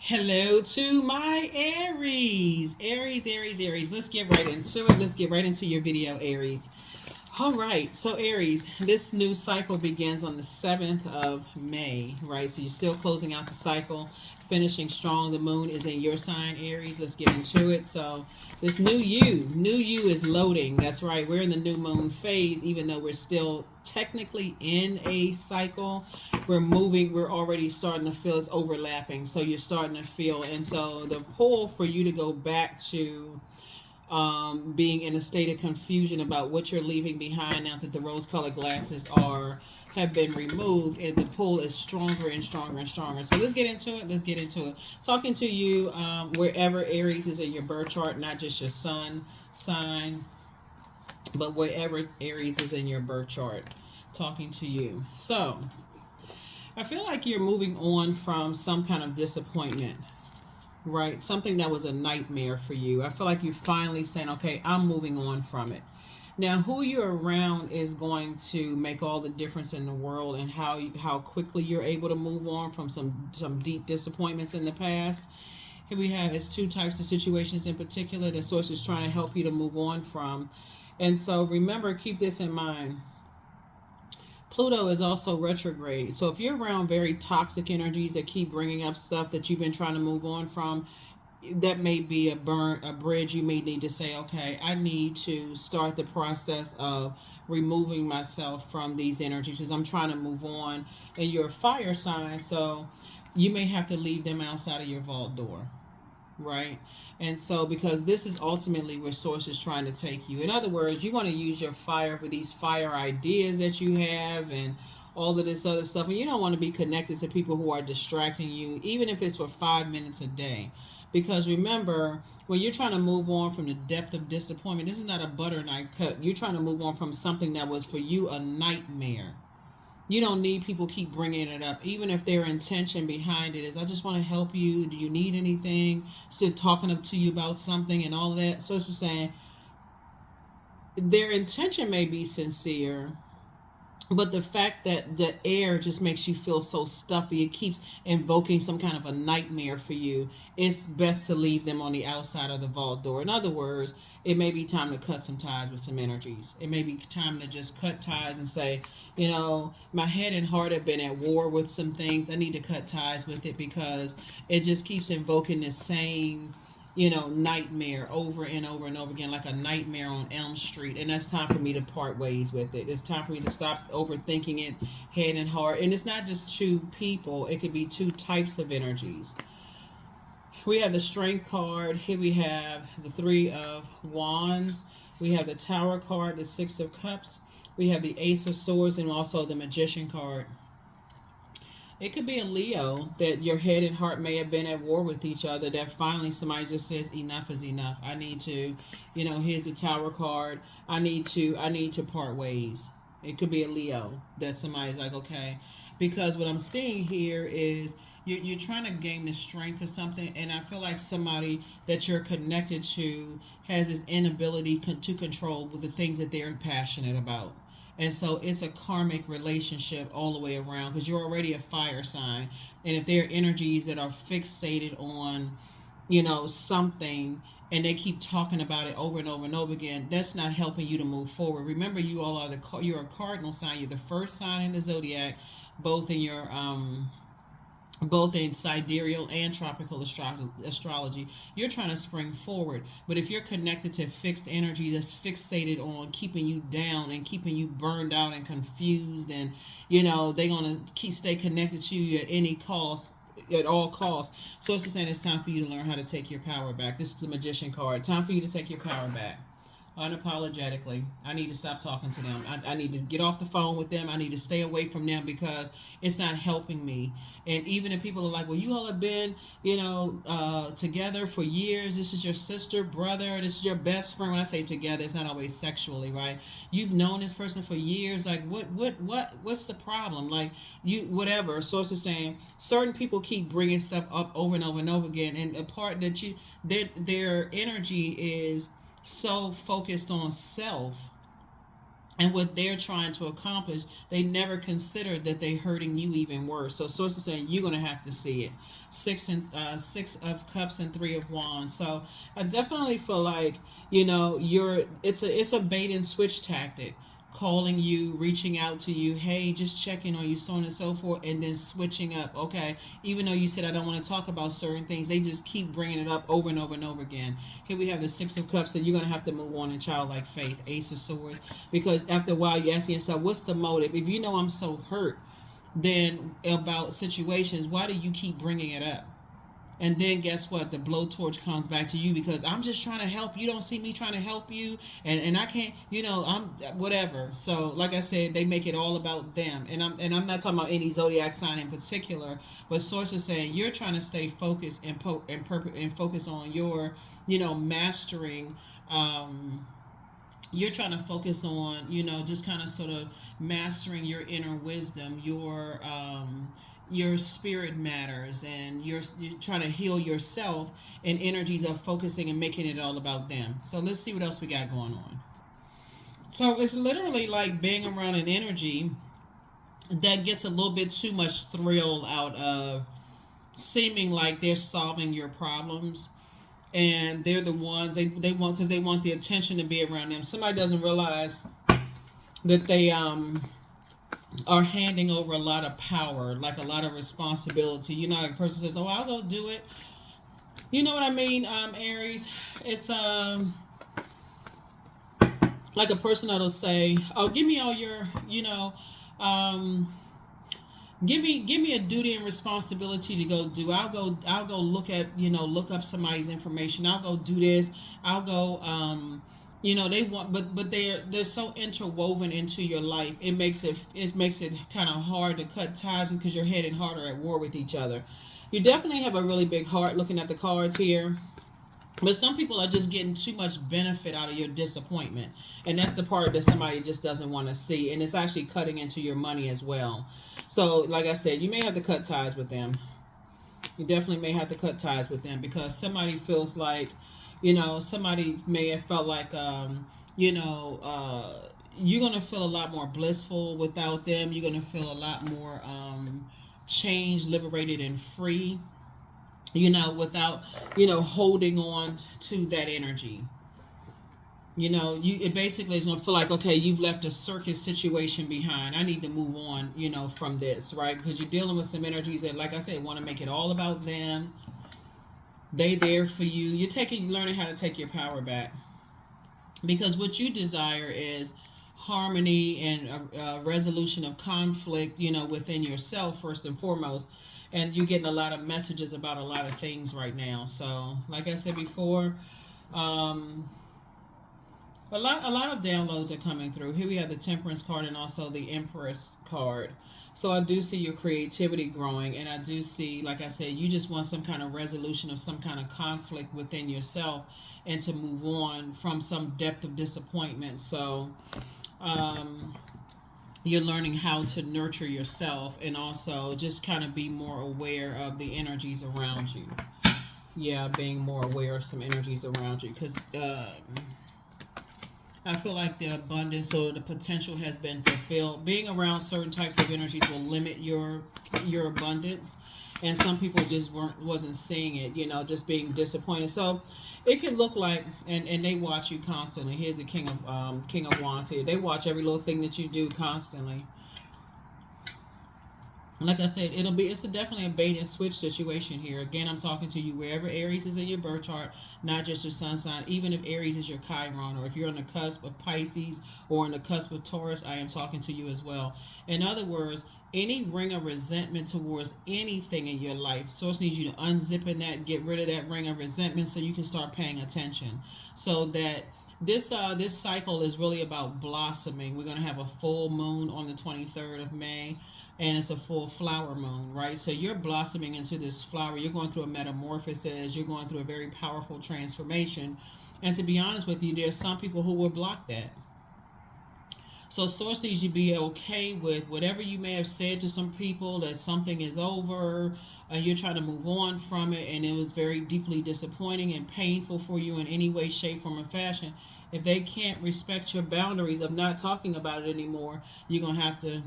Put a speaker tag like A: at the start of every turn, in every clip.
A: Hello to my Aries. Aries. Let's get right into it. Let's get right into your video, Aries. All right. So, Aries, this new cycle begins on the 7th of May, right? So, you're still closing out the cycle, finishing strong. The moon is in your sign, Aries. Let's get into it. So, this new you is loading. That's right. We're in the new moon phase, even though we're still technically in a cycle. We're moving, we're already starting to feel it's overlapping. So you're starting to feel, and so the pull for you to go back to being in a state of confusion about what you're leaving behind now that the rose colored glasses are have been removed, and the pull is stronger and stronger and stronger. So let's get into it. Talking to you wherever Aries is in your birth chart, not just your sun sign, but wherever Aries is in your birth chart. Talking to you. So I feel like you're moving on from some kind of disappointment, right? Something that was a nightmare for you. I feel like you're finally saying, okay, I'm moving on from it. Now, who you're around is going to make all the difference in the world, and how quickly you're able to move on from some deep disappointments in the past. Here we have is two types of situations in particular that source is trying to help you to move on from. And so remember, keep this in mind. Pluto is also retrograde. So if you're around very toxic energies that keep bringing up stuff that you've been trying to move on from, that may be a bridge. You may need to say, okay, I need to start the process of removing myself from these energies because I'm trying to move on. And you're a fire sign, so you may have to leave them outside of your vault door, right? And so, because this is ultimately where source is trying to take you. In other words, you want to use your fire for these fire ideas that you have and all of this other stuff. And you don't want to be connected to people who are distracting you, even if it's for 5 minutes a day. Because remember, when you're trying to move on from the depth of disappointment, this is not a butter knife cut. You're trying to move on from something that was for you a nightmare. You don't need people keep bringing it up, even if their intention behind it is, I just want to help you. Do you need anything? Still talking up to you about something and all of that. So it's just saying their intention may be sincere, but the fact that the air just makes you feel so stuffy, it keeps invoking some kind of a nightmare for you. It's best to leave them on the outside of the vault door. In other words, it may be time to cut some ties with some energies. It may be time to just cut ties and say, my head and heart have been at war with some things. I need to cut ties with it because it just keeps invoking this same nightmare over and over and over again, like a nightmare on Elm Street. And that's time for me to part ways with it. It's time for me to stop overthinking it, head and heart. And it's not just two people, it could be two types of energies. We have the Strength card. Here we have the Three of Wands. We have the Tower card, the Six of Cups. We have the Ace of Swords, and also the Magician card. It could be a Leo that your head and heart may have been at war with each other, that finally somebody just says enough is enough. I need to, here's the Tower card. I need to part ways. It could be a Leo that somebody's like, okay, because what I'm seeing here is you're trying to gain the strength of something, and I feel like somebody that you're connected to has this inability to control with the things that they're passionate about. And so it's a karmic relationship all the way around because you're already a fire sign. And if there are energies that are fixated on, something, and they keep talking about it over and over and over again, that's not helping you to move forward. Remember, you're a cardinal sign. You're the first sign in the zodiac, both in your both in sidereal and tropical astrology. You're trying to spring forward, but if you're connected to fixed energy that's fixated on keeping you down and keeping you burned out and confused, and they're gonna stay connected to you at any cost, at all costs. So it's just saying it's time for you to learn how to take your power back. This is the Magician card. Time for you to take your power back unapologetically. I need to stop talking to them. I need to get off the phone with them. I need to stay away from them because it's not helping me. And even if people are like, well, you all have been, together for years. This is your sister, brother. This is your best friend. When I say together, it's not always sexually, right? You've known this person for years. Like, what's the problem? Like, whatever. Source is saying certain people keep bringing stuff up over and over and over again. And a part that their energy is so focused on self and what they're trying to accomplish, they never considered that they're hurting you even worse. So source is saying you're going to have to see it. Six of Cups and Three of Wands. So I definitely feel like, it's a bait and switch tactic, calling you, reaching out to you, hey, just checking on you, so on and so forth, and then switching up. Okay, even though you said I don't want to talk about certain things, they just keep bringing it up over and over and over again. Here we have the Six of Cups, and you're going to have to move on in childlike faith. Ace of Swords, because after a while you ask yourself, what's the motive? If you know I'm so hurt then about situations, why do you keep bringing it up? And then guess what? The blowtorch comes back to you, because I'm just trying to help. You don't see me trying to help you. And I can't, I'm whatever. So like I said, they make it all about them. And I'm not talking about any zodiac sign in particular, but source is saying you're trying to stay focused and focus on your, mastering, you're trying to focus on, just kind of sort of mastering your inner wisdom, your spirit matters, and you're trying to heal yourself, and energies are focusing and making it all about them. So let's see what else we got going on. So it's literally like being around an energy that gets a little bit too much thrill out of seeming like they're solving your problems, and they're the ones they want, because they want the attention to be around them. Somebody doesn't realize that they are handing over a lot of power, like a lot of responsibility. A person says, oh, I'll go do it. You know what I mean, Aries? It's like a person that'll say, oh, give me all your, give me a duty and responsibility to go do. I'll go look at, look up somebody's information. I'll go do this. I'll go, they want, but they're so interwoven into your life. It makes it kind of hard to cut ties, because you're heading harder at war with each other. You definitely have a really big heart looking at the cards here. But some people are just getting too much benefit out of your disappointment. And that's the part that somebody just doesn't want to see. And it's actually cutting into your money as well. So, like I said, you may have to cut ties with them. You definitely may have to cut ties with them, because somebody feels like, somebody may have felt like, you're going to feel a lot more blissful without them. You're going to feel a lot more changed, liberated, and free, without, holding on to that energy. It basically is going to feel like, okay, you've left a circus situation behind. I need to move on, from this, right? Because you're dealing with some energies that, like I said, want to make it all about them. They there for you. You're learning how to take your power back, because what you desire is harmony and a resolution of conflict, within yourself first and foremost. And you're getting a lot of messages about a lot of things right now. So, like I said before, a lot of downloads are coming through. Here we have the Temperance card and also the Empress card. So I do see your creativity growing, and I do see, like I said, you just want some kind of resolution of some kind of conflict within yourself, and to move on from some depth of disappointment. So you're learning how to nurture yourself, and also just kind of be more aware of the energies around you. Yeah, being more aware of some energies around you, because I feel like the abundance or the potential has been fulfilled. Being around certain types of energies will limit your abundance, and some people just wasn't seeing it. Just being disappointed. So it could look like, and they watch you constantly. Here's the King of Wands here. They watch every little thing that you do constantly. Like I said, it's definitely a bait and switch situation here. Again, I'm talking to you wherever Aries is in your birth chart, not just your sun sign. Even if Aries is your Chiron, or if you're on the cusp of Pisces or on the cusp of Taurus, I am talking to you as well. In other words, any ring of resentment towards anything in your life, Source needs you to unzip in that, get rid of that ring of resentment, so you can start paying attention. So that this cycle is really about blossoming. We're going to have a full moon on the 23rd of May. And it's a full flower moon, right? So you're blossoming into this flower. You're going through a metamorphosis. You're going through a very powerful transformation. And to be honest with you, there's some people who will block that. So Source needs you to be okay with whatever you may have said to some people, that something is over, and you're trying to move on from it, and it was very deeply disappointing and painful for you in any way, shape, form, or fashion. If they can't respect your boundaries of not talking about it anymore, you're gonna have to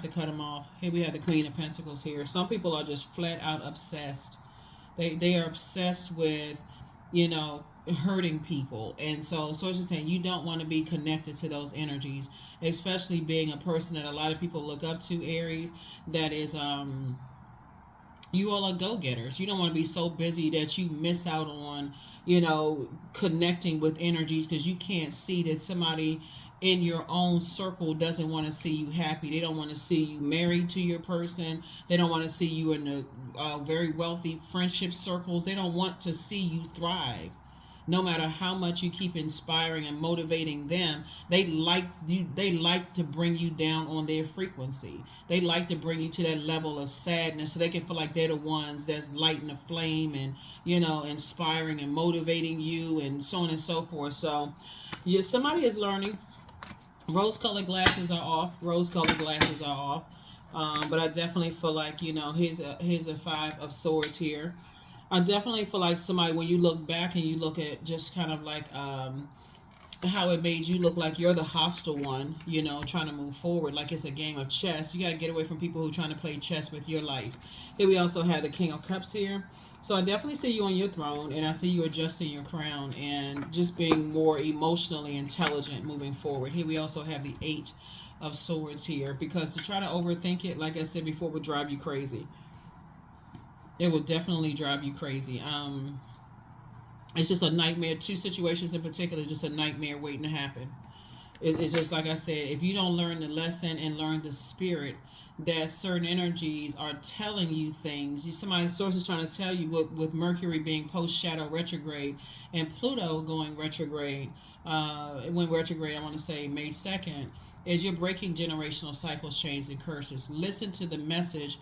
A: cut them off. Here we have the Queen of Pentacles here. Some people are just flat out obsessed. They are obsessed with, you know, hurting people. And so it's just saying you don't want to be connected to those energies, especially being a person that a lot of people look up to, Aries, that is you all are go-getters. You don't want to be so busy that you miss out on, you know, connecting with energies because you can't see that somebody in your own circle doesn't want to see you happy. They don't want to see you married to your person. They don't want to see you in the very wealthy friendship circles. They don't want to see you thrive. No matter how much you keep inspiring and motivating them, they like you. They like to bring you down on their frequency. They like to bring you to that level of sadness, so they can feel like they're the ones that's lighting the flame and, you know, inspiring and motivating you and so on and so forth. So, somebody is learning. Rose-colored glasses are off. Rose-colored glasses are off. But I definitely feel like, you know, here's a Five of Swords here. I definitely feel like somebody, when you look back and you look at just kind of like how it made you look like you're the hostile one, you know, trying to move forward like it's a game of chess. You got to get away from people who are trying to play chess with your life. Here we also have the King of Cups here. So I definitely see you on your throne, and I see you adjusting your crown and just being more emotionally intelligent moving forward. Here we also have the Eight of Swords here, because to try to overthink it, like I said before, would drive you crazy. It will definitely drive you crazy. It's just a nightmare. Two situations in particular, just a nightmare waiting to happen. It's just like I said, if you don't learn the lesson and learn the spirit, that certain energies are telling you things. Somebody's source is trying to tell you, with Mercury being post-shadow retrograde and Pluto going retrograde, it went retrograde, I want to say May 2nd, is you're breaking generational cycles, chains, and curses. Listen to the message,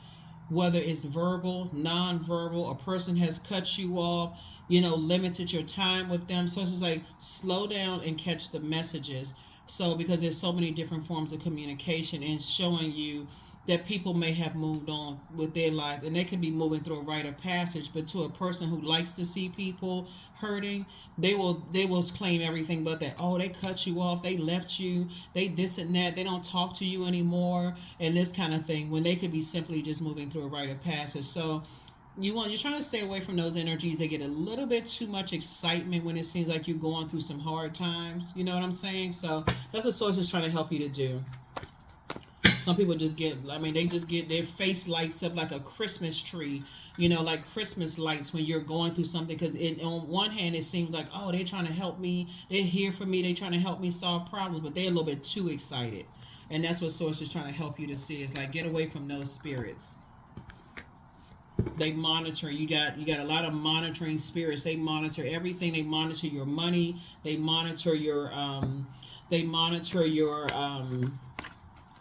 A: whether it's verbal, non-verbal, a person has cut you off, you know, limited your time with them. So it's just like, slow down and catch the messages. So, because there's so many different forms of communication, and showing you that people may have moved on with their lives, and they can be moving through a rite of passage. But to a person who likes to see people hurting, they will claim everything but that. Oh, they cut you off, they left you, they this and that, they don't talk to you anymore, and this kind of thing, when they could be simply just moving through a rite of passage. So you're trying to stay away from those energies. They get a little bit too much excitement when it seems like you're going through some hard times. You know what I'm saying? So that's what Source is trying to help you to do. Some people just get, they just get their face lights up like a Christmas tree, you know, like Christmas lights when you're going through something. Because on one hand, it seems like, oh, they're trying to help me. They're here for me. They're trying to help me solve problems. But they're a little bit too excited. And that's what Source is trying to help you to see. Is like, get away from those spirits. They monitor. You got a lot of monitoring spirits. They monitor everything. They monitor your money. They monitor your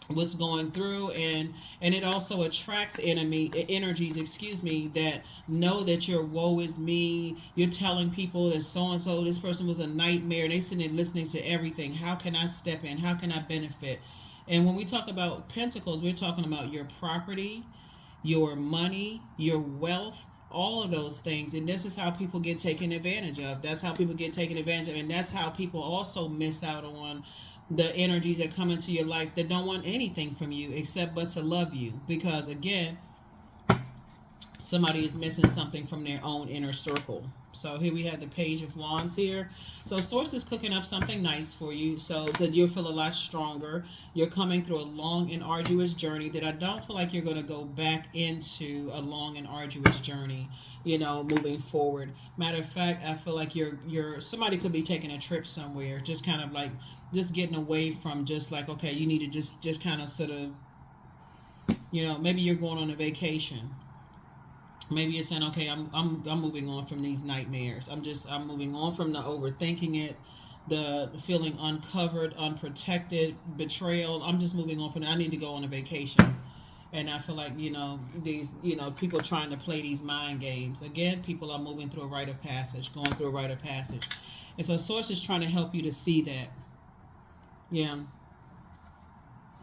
A: what's going through, and it also attracts energies, that know that your woe is me. You're telling people that so and so, this person was a nightmare, and they sitting there listening to everything. How can I step in? How can I benefit? And when we talk about pentacles, we're talking about your property, your money, your wealth, all of those things. And this is how people get taken advantage of. That's how people get taken advantage of, and that's how people also miss out on the energies that come into your life that don't want anything from you except but to love you. Because again, somebody is missing something from their own inner circle. So here we have the Page of Wands here. So Source is cooking up something nice for you, so that you'll feel a lot stronger. You're coming through a long and arduous journey that I don't feel like you're going to go back into a long and arduous journey, you know, moving forward. Matter of fact, I feel like somebody could be taking a trip somewhere, just kind of like just getting away from just like, okay, you need to just kind of sort of, you know, maybe you're going on a vacation. Maybe you're saying, okay, I'm moving on from these nightmares. I'm moving on from the overthinking it, the feeling uncovered, unprotected, betrayal. I'm just moving on from it. I need to go on a vacation. And I feel like, you know, these, you know, people trying to play these mind games. Again, people are moving through a rite of passage, going through a rite of passage. And so Source is trying to help you to see that. Yeah.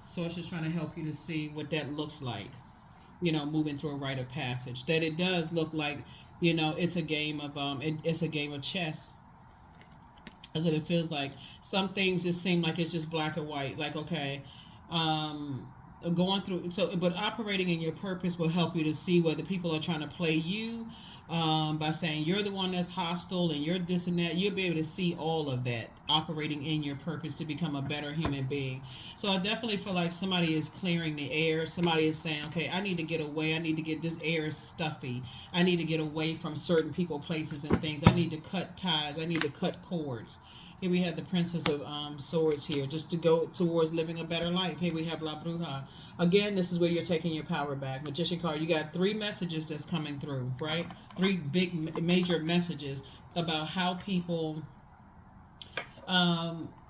A: Source is trying to help you to see what that looks like. You know, moving through a rite of passage. That it does look like, you know, it's a game of it's a game of chess. That's what it feels like. Some things just seem like it's just black and white. Like, okay, um, going through so, but operating in your purpose will help you to see whether people are trying to play you, by saying you're the one that's hostile and you're this and that. You'll be able to see all of that operating in your purpose to become a better human being. So I definitely feel like somebody is clearing the air. Somebody is saying, okay, I need to get away. I need to get, this air is stuffy. I need to get away from certain people, places, and things. I need to cut ties. I need to cut cords. Here we have the Princess of Swords here, just to go towards living a better life. Here we have La Bruja. Again, this is where you're taking your power back. Magician card, you got three messages that's coming through, right? Three big, major messages about how people,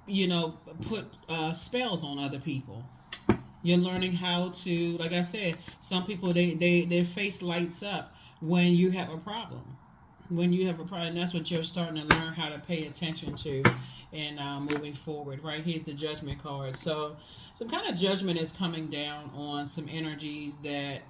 A: you know, put spells on other people. You're learning how to, like I said, some people, their face lights up when you have a problem. When you have a problem, and that's what you're starting to learn how to pay attention to, and moving forward. Right, here's the Judgment card. So some kind of judgment is coming down on some energies that,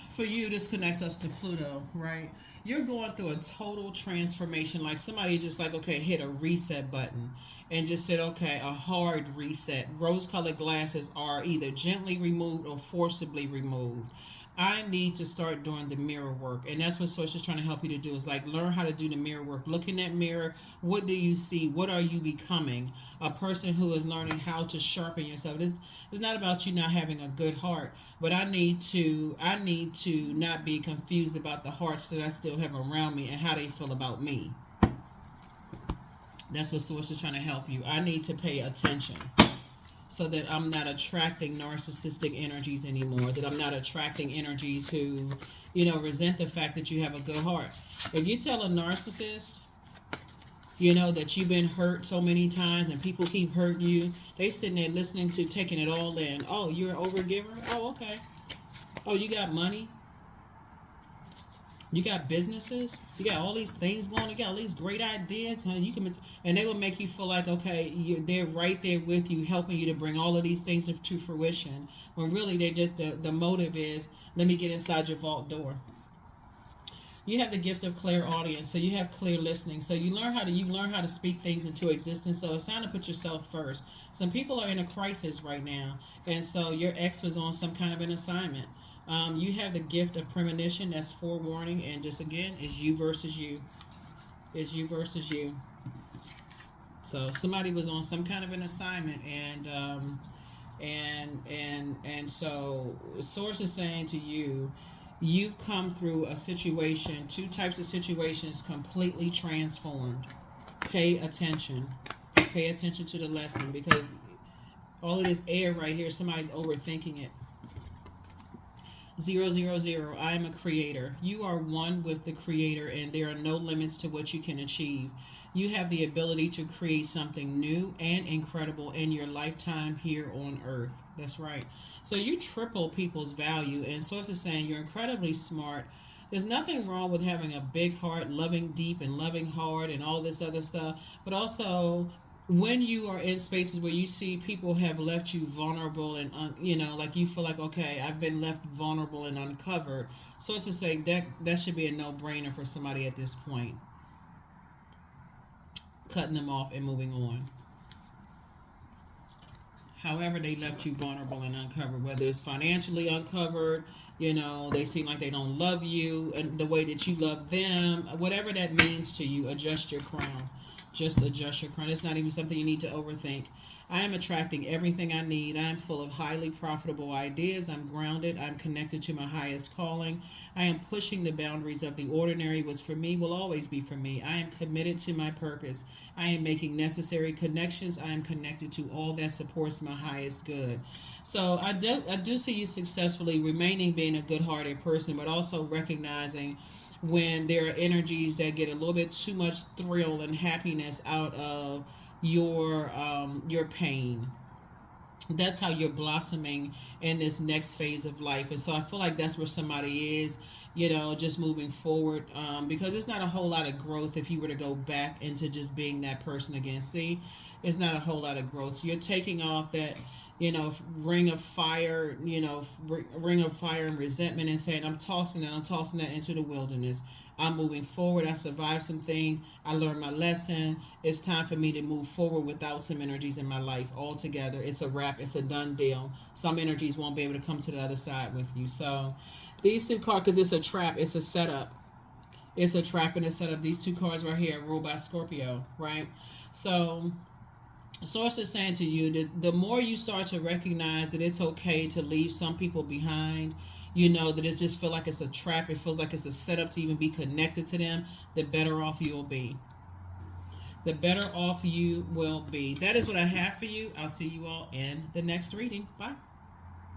A: for you, this connects us to Pluto, right? You're going through a total transformation. Like somebody just like, okay, hit a reset button and just said, okay, a hard reset. Rose colored glasses are either gently removed or forcibly removed. I need to start doing the mirror work. And that's what Source is trying to help you to do, is like learn how to do the mirror work. Look in that mirror. What do you see? What are you becoming? A person who is learning how to sharpen yourself. It's not about you not having a good heart, but I need to not be confused about the hearts that I still have around me and how they feel about me. That's what Source is trying to help you. I need to pay attention, so that I'm not attracting narcissistic energies anymore, that I'm not attracting energies who, resent the fact that you have a good heart. If you tell a narcissist, that you've been hurt so many times and people keep hurting you, they sitting there listening to, taking it all in. Oh, you're an overgiver? Oh, okay. Oh, you got money? You got businesses. You got all these things going. You got all these great ideas. Huh? And they will make you feel like, okay, they're right there with you, helping you to bring all of these things to fruition. When really they just the motive is, let me get inside your vault door. You have the gift of clairaudience, so you have clear listening. So you learn how to speak things into existence. So it's time to put yourself first. Some people are in a crisis right now, and so your ex was on some kind of an assignment. You have the gift of premonition, that's forewarning, and just again, it's you versus you. It's you versus you. So somebody was on some kind of an assignment, and so Source is saying to you, you've come through a situation, two types of situations completely transformed. Pay attention. Pay attention to the lesson, because all of this air right here, somebody's overthinking it. 000, I am a creator. You are one with the creator, and there are no limits to what you can achieve. You have the ability to create something new and incredible in your lifetime here on earth. That's right. So you triple people's value, and Source is saying you're incredibly smart. There's nothing wrong with having a big heart, loving deep and loving hard and all this other stuff, but also when you are in spaces where you see people have left you vulnerable and like you feel like, okay, I've been left vulnerable and uncovered. Source is saying that should be a no-brainer for somebody at this point. Cutting them off and moving on. However they left you vulnerable and uncovered, whether it's financially uncovered, they seem like they don't love you and the way that you love them, whatever that means to you, adjust your crown. Just adjust your crown. It's not even something you need to overthink. I am attracting everything I need. I am full of highly profitable ideas. I'm grounded. I'm connected to my highest calling. I am pushing the boundaries of the ordinary. What's for me will always be for me. I am committed to my purpose. I am making necessary connections. I am connected to all that supports my highest good. So I do see you successfully remaining being a good-hearted person, but also recognizing when there are energies that get a little bit too much thrill and happiness out of your pain. That's how you're blossoming in this next phase of life. And so I feel like that's where somebody is, just moving forward, because it's not a whole lot of growth if you were to go back into just being that person again. See, it's not a whole lot of growth. So you're taking off ring of fire, ring of fire and resentment, and saying, I'm tossing that into the wilderness. I'm moving forward. I survived some things. I learned my lesson. It's time for me to move forward without some energies in my life altogether. It's a wrap. It's a done deal. Some energies won't be able to come to the other side with you. So these two cards, because it's a trap, it's a setup. It's a trap and a setup. These two cards right here, ruled by Scorpio, right? So source is saying to you that the more you start to recognize that it's okay to leave some people behind, that it just feel like it's a trap, it feels like it's a setup to even be connected to them, the better off you'll be. The better off you will be. That is what I have for you. I'll see you all in the next reading. Bye.